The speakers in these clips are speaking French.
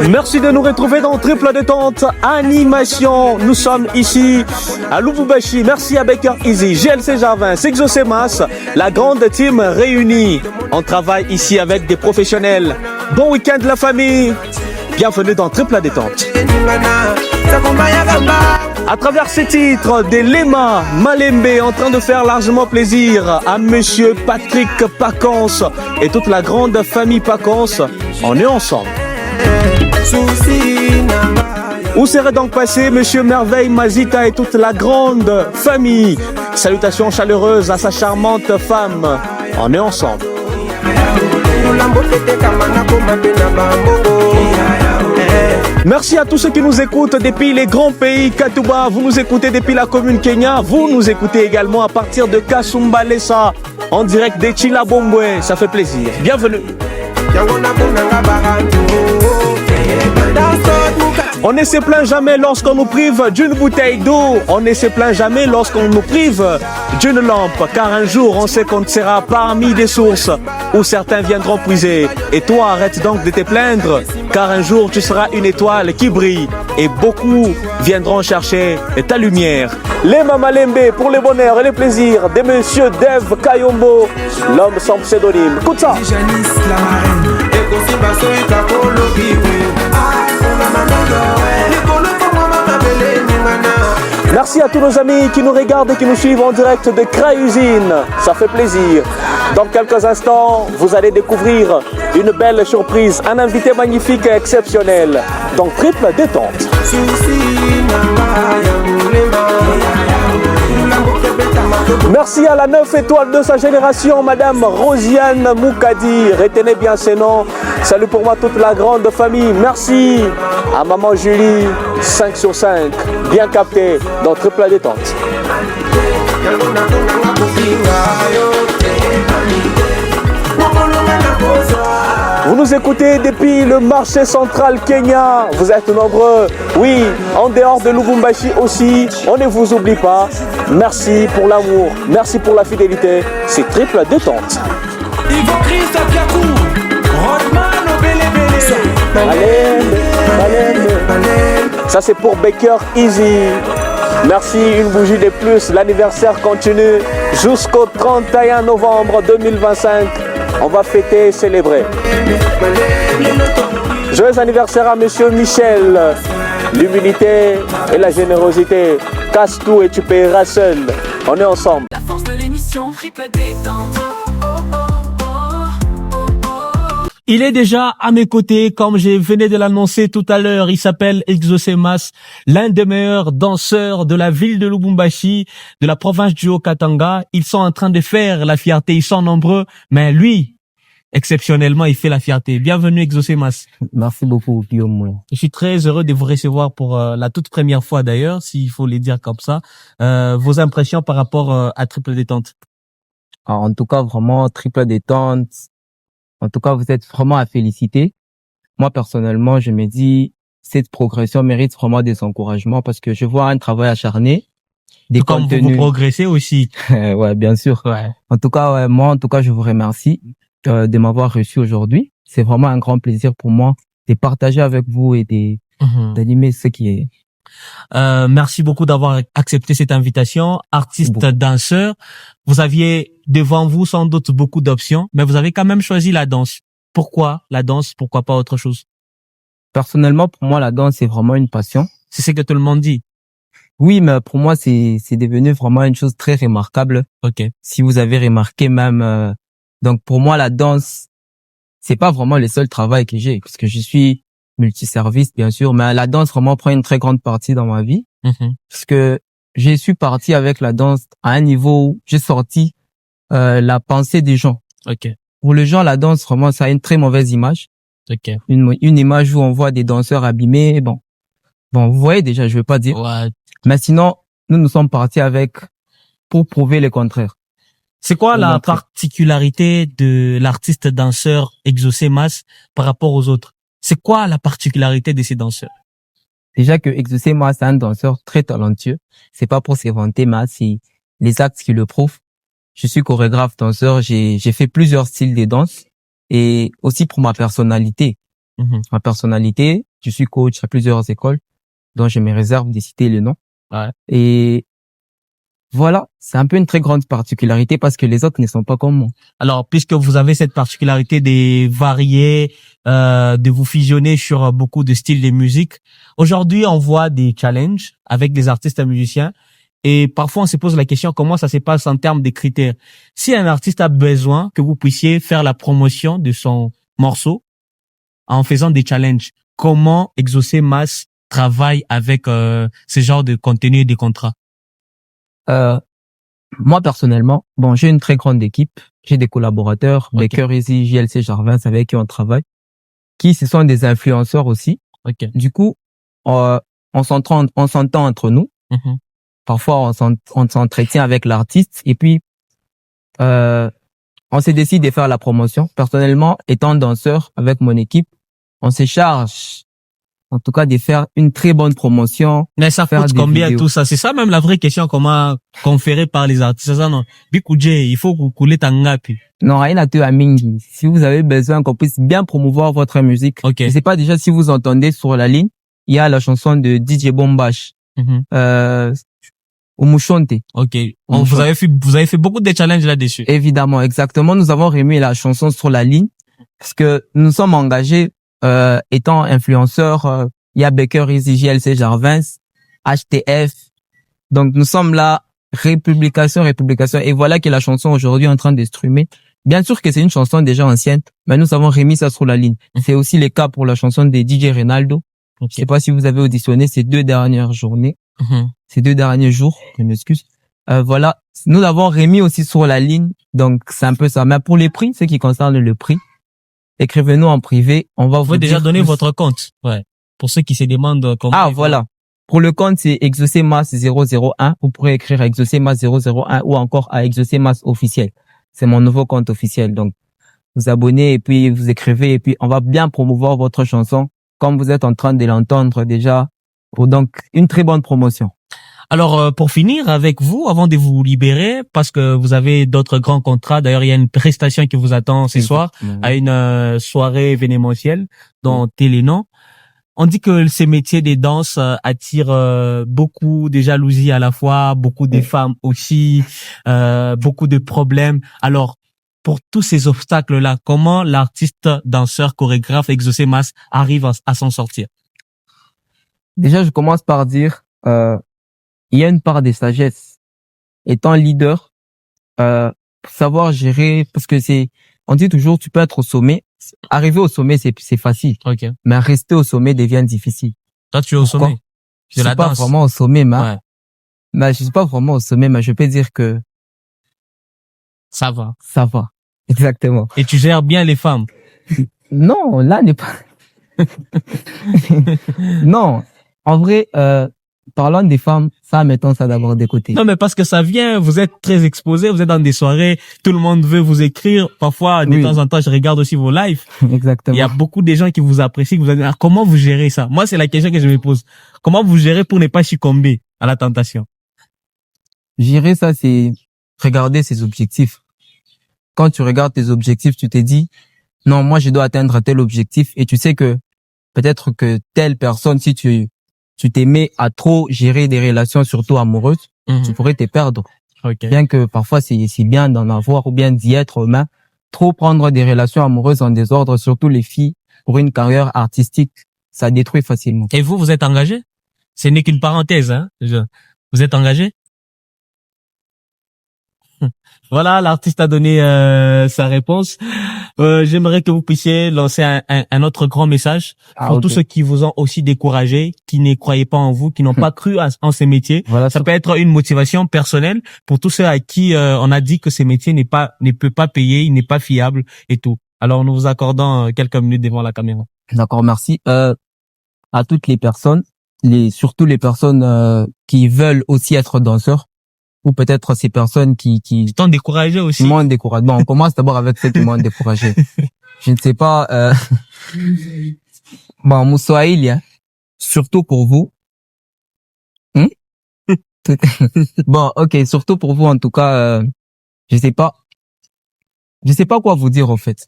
Merci de nous retrouver dans Triple Détente Animation. Nous sommes ici à Lubumbashi. Merci à Baker Easy, GLC Jarvin, Sexo Semas, la grande team réunie. On travaille ici avec des professionnels. Bon week-end la famille. Bienvenue dans Triple Détente. À travers ces titres de Lema Malembe en train de faire largement plaisir à monsieur Patrick Pacons et toute la grande famille Pacons, on est ensemble. Où serait donc passé monsieur Merveille Mazita et toute la grande famille? Salutations chaleureuses à sa charmante femme, on est ensemble. Merci à tous ceux qui nous écoutent depuis les grands pays Katouba, vous nous écoutez depuis la commune Kenya, vous nous écoutez également à partir de Kasumbalesa, en direct de Chilabongwe, ça fait plaisir. Bienvenue. On ne se plaint jamais lorsqu'on nous prive d'une bouteille d'eau. On ne se plaint jamais lorsqu'on nous prive d'une lampe. Car un jour, on sait qu'on sera parmi des sources où certains viendront puiser. Et toi, arrête donc de te plaindre. Car un jour, tu seras une étoile qui brille. Et beaucoup viendront chercher ta lumière. Les Mamalembe pour le bonheur et le plaisir de Monsieur Dev Kayombo, l'homme sans pseudonyme. Écoute ça. Merci à tous nos amis qui nous regardent et qui nous suivent en direct de Cray Usine. Ça fait plaisir. Dans quelques instants, vous allez découvrir une belle surprise, un invité magnifique et exceptionnel. Donc Triple Détente. Merci à la 9 étoiles de sa génération, Madame Rosiane Moukadi. Retenez bien ces noms. Salut pour moi toute la grande famille. Merci à Maman Julie, 5 sur 5. Bien capté dans Triple Détente. Vous nous écoutez depuis le marché central Kenya. Vous êtes nombreux. Oui, en dehors de Lubumbashi aussi. On ne vous oublie pas. Merci pour l'amour. Merci pour la fidélité. C'est Triple Détente. Ça c'est pour Baker Easy. Merci, une bougie de plus. L'anniversaire continue jusqu'au 31 novembre 2025. On va fêter et célébrer. Joyeux anniversaire à monsieur Michel. L'humilité et la générosité. Casse tout et tu paieras seul. On est ensemble. La force de l'émission Triple Détente. Il est déjà à mes côtés, comme je venais de l'annoncer tout à l'heure. Il s'appelle Exosemas, l'un des meilleurs danseurs de la ville de Lubumbashi, de la province du Haut-Katanga. Ils sont en train de faire la fierté, ils sont nombreux, mais lui, exceptionnellement, il fait la fierté. Bienvenue Exosemas. Merci beaucoup, Guillaume. Je suis très heureux de vous recevoir pour la toute première fois d'ailleurs, s'il faut les dire comme ça. Vos impressions par rapport à Triple Détente? Alors, en tout cas, vraiment, Triple Détente. En tout cas, vous êtes vraiment à féliciter. Moi, personnellement, je me dis, cette progression mérite vraiment des encouragements parce que je vois un travail acharné, des tout contenus. Comme vous progressez aussi. Ouais, bien sûr. Ouais. En tout cas, ouais, moi, en tout cas, je vous remercie de m'avoir reçu aujourd'hui. C'est vraiment un grand plaisir pour moi de partager avec vous et d'animer ce qui est. Merci beaucoup d'avoir accepté cette invitation. Artiste, danseur, vous aviez devant vous sans doute beaucoup d'options, mais vous avez quand même choisi la danse. Pourquoi la danse? Pourquoi pas autre chose? Personnellement, pour moi, la danse, c'est vraiment une passion. C'est ce que tout le monde dit. Oui, mais pour moi, c'est devenu vraiment une chose très remarquable. Ok. Si vous avez remarqué même, donc pour moi, la danse, c'est pas vraiment le seul travail que j'ai, parce que je suis multiservice, bien sûr, mais la danse vraiment prend une très grande partie dans ma vie. Parce que je suis parti avec la danse à un niveau où j'ai sorti la pensée des gens. Ok. Pour les gens, la danse, vraiment, ça a une très mauvaise image. Ok. Une image où on voit des danseurs abîmés. Bon, vous voyez déjà, je veux pas dire. Ouais. Mais sinon, nous sommes partis pour prouver le contraire. C'est quoi la particularité de l'artiste danseur Exosemas par rapport aux autres? C'est quoi la particularité de ces danseurs? Déjà que Exosemas, c'est un danseur très talentueux. C'est pas pour se vanter, mais c'est les actes qui le prouvent. Je suis chorégraphe danseur, j'ai fait plusieurs styles de danse et aussi pour ma personnalité. Ma personnalité, je suis coach à plusieurs écoles, dont je me réserve de citer le nom. Ouais. Et voilà, c'est un peu une très grande particularité parce que les autres ne sont pas comme moi. Alors, puisque vous avez cette particularité de varier, de vous fusionner sur beaucoup de styles de musique, aujourd'hui, on voit des challenges avec des artistes et musiciens. Et parfois, on se pose la question, comment ça se passe en termes de critères? Si un artiste a besoin que vous puissiez faire la promotion de son morceau en faisant des challenges, comment Exaucé Mas travaille avec ce genre de contenu et des contrats? Moi, personnellement, bon, j'ai une très grande équipe. J'ai des collaborateurs, Ok. Baker Easy, JLC Jarvin, avec qui on travaille, qui ce sont des influenceurs aussi. Ok. Du coup, on s'entend entre nous. Mhm. Parfois, on s'entretient avec l'artiste et puis on se décide de faire la promotion. Personnellement, étant danseur avec mon équipe, on se charge, en tout cas, de faire une très bonne promotion. Mais ça Faire coûte des combien vidéos. tout ça? C'est ça même la vraie question, comment conférer par les artistes. C'est ça, non? Bikoudje, il faut que vous coulez tangapi. Non, rien à te à Mingi. Si vous avez besoin qu'on puisse bien promouvoir votre musique, Ok. je sais pas déjà si vous entendez sur la ligne, il y a la chanson de DJ Bombash, Mhm. Umushonte. Ok. On Vous avez fait beaucoup de challenges là-dessus. Évidemment, exactement. Nous avons remis la chanson sur la ligne parce que nous sommes engagés étant influenceurs. Il y a Baker Easy, JLC Jarvin, HTF. Donc nous sommes là, républication. Et voilà que la chanson aujourd'hui est en train de streamer. Bien sûr que c'est une chanson déjà ancienne, mais nous avons remis ça sur la ligne. C'est aussi le cas pour la chanson de DJ Ronaldo. Ok. Je sais pas si vous avez auditionné ces 2 dernières journées, Mhm. ces 2 derniers jours. Je m'excuse. Voilà. Nous l'avons remis aussi sur la ligne. Donc, c'est un peu ça. Mais pour les prix, ce qui concerne le prix, écrivez-nous en privé. On va Vous vous pouvez déjà dire donner plus. votre compte. Ouais. Pour ceux qui se demandent comment. Ah, ils voilà. Pour le compte, c'est Exaucé Mas 001. Vous pourrez écrire Exaucé Mas 001 ou encore à Exaucé Mas officiel. C'est mon nouveau compte officiel. Donc, vous abonnez et puis vous écrivez et puis on va bien promouvoir votre chanson comme vous êtes en train de l'entendre déjà. Donc, une très bonne promotion. Alors, pour finir avec vous, avant de vous libérer, parce que vous avez d'autres grands contrats. D'ailleurs, il y a une prestation qui vous attend ce soir à une soirée événementielle dans Télénon. On dit que ces métiers des danses attirent beaucoup de jalousie à la fois, beaucoup de femmes aussi, beaucoup de problèmes. Alors, pour tous ces obstacles-là, comment l'artiste, danseur, chorégraphe, Exaucé Mas arrive à s'en sortir? Déjà, je commence par dire, il y a une part de sagesse. Étant leader, savoir gérer, parce que on dit toujours, tu peux être au sommet. Arriver au sommet, c'est facile. Ok. Mais rester au sommet devient difficile. Toi, tu es au Pourquoi? sommet. Je De suis la pas danse. vraiment au sommet, Ouais. mais je suis pas vraiment au sommet, mais je peux dire que Ça va. ça va. Exactement. Et tu gères bien les femmes. Non, là n'est pas. Non. En vrai, parlant des femmes, ça, mettons ça d'abord de côté. Non, mais parce que ça vient, vous êtes très exposé, vous êtes dans des soirées, tout le monde veut vous écrire. Parfois, de Oui. temps en temps, je regarde aussi vos lives. Exactement. Il y a beaucoup de gens qui vous apprécient, qui vous disent, comment vous gérez ça? Moi, c'est la question que je me pose. Comment vous gérez pour ne pas succomber à la tentation? Gérer ça, c'est regarder ses objectifs. Quand tu regardes tes objectifs, tu te dis, non, moi, je dois atteindre tel objectif. Et tu sais que peut-être que telle personne, si tu t'aimais à trop gérer des relations, surtout amoureuses, tu pourrais te perdre. Ok. Bien que parfois, c'est bien d'en avoir ou bien d'y être, mais trop prendre des relations amoureuses en désordre, surtout les filles, pour une carrière artistique, ça détruit facilement. Et vous, vous êtes engagé? Ce n'est qu'une parenthèse, hein. Vous êtes engagé? Voilà, l'artiste a donné sa réponse. J'aimerais que vous puissiez lancer un autre grand message pour ok. tous ceux qui vous ont aussi découragé, qui ne croyaient pas en vous, qui n'ont pas cru en ces métiers. Voilà, Ça peut être une motivation personnelle pour tous ceux à qui on a dit que ces métiers ne peut pas payer, il n'est pas fiable et tout. Alors nous vous accordons quelques minutes devant la caméra. D'accord, merci. À toutes les personnes, surtout les personnes qui veulent aussi être danseurs, ou peut-être ces personnes qui Ils t'ont découragé aussi. m'ont découragé. Bon, on commence d'abord avec ceux qui m'ont découragé. Je ne sais pas. Bon, Moussaïl, hein, surtout pour vous. Bon, ok, surtout pour vous en tout cas. Je sais pas quoi vous dire en fait.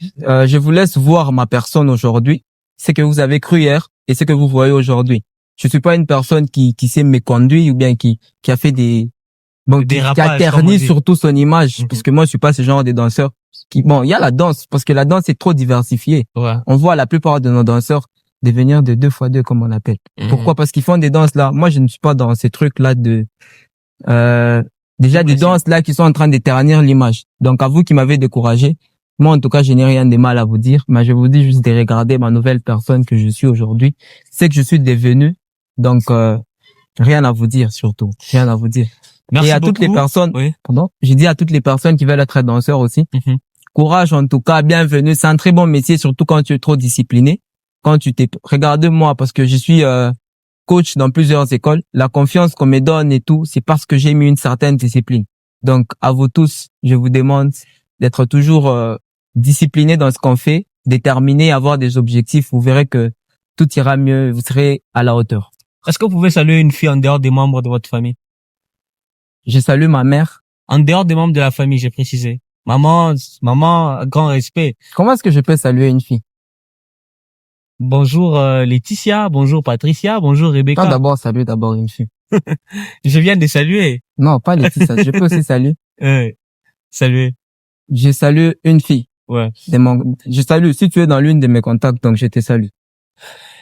je vous laisse voir ma personne aujourd'hui. C'est que vous avez cru hier et c'est que vous voyez aujourd'hui. Je suis pas une personne qui s'est méconduit ou bien qui a fait qui a terni surtout son image, parce que moi je suis pas ce genre de danseur il y a la danse, parce que la danse est trop diversifiée. Ouais. On voit la plupart de nos danseurs devenir de 2x2 comme on appelle. Pourquoi? Parce qu'ils font des danses là. Moi je ne suis pas dans ces trucs là de déjà des danses là qui sont en train de ternir l'image. Donc à vous qui m'avez découragé, moi en tout cas je n'ai rien de mal à vous dire, mais je vous dis juste de regarder ma nouvelle personne que je suis aujourd'hui. C'est que je suis devenu, donc rien à vous dire surtout, rien à vous dire. Merci et à beaucoup. toutes les personnes, Oui. j'ai dit à toutes les personnes qui veulent être danseurs aussi, courage en tout cas, bienvenue. C'est un très bon métier, surtout quand tu es trop discipliné. Quand tu t'es, regardez-moi, parce que je suis coach dans plusieurs écoles. La confiance qu'on me donne et tout, c'est parce que j'ai mis une certaine discipline. Donc à vous tous, je vous demande d'être toujours discipliné dans ce qu'on fait, déterminé, avoir des objectifs. Vous verrez que tout ira mieux, vous serez à la hauteur. Est-ce que vous pouvez saluer une fille en dehors des membres de votre famille? Je salue ma mère. En dehors des membres de la famille, j'ai précisé. Maman, grand respect. Comment est-ce que je peux saluer une fille? Bonjour Laetitia, bonjour Patricia, bonjour Rebecca. Quand d'abord une fille. Je viens de saluer. Non, pas Laetitia, je peux aussi saluer. Saluer. Je salue une fille. Ouais. Je salue, si tu es dans l'une de mes contacts, donc je te salue.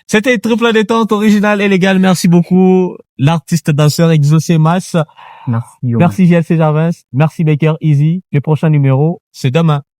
C'était Triple Détente original et légal. Merci beaucoup, l'artiste danseur Exaucé Mas. Merci. Merci JLC Jarvis. Merci Baker Easy. Le prochain numéro, c'est demain.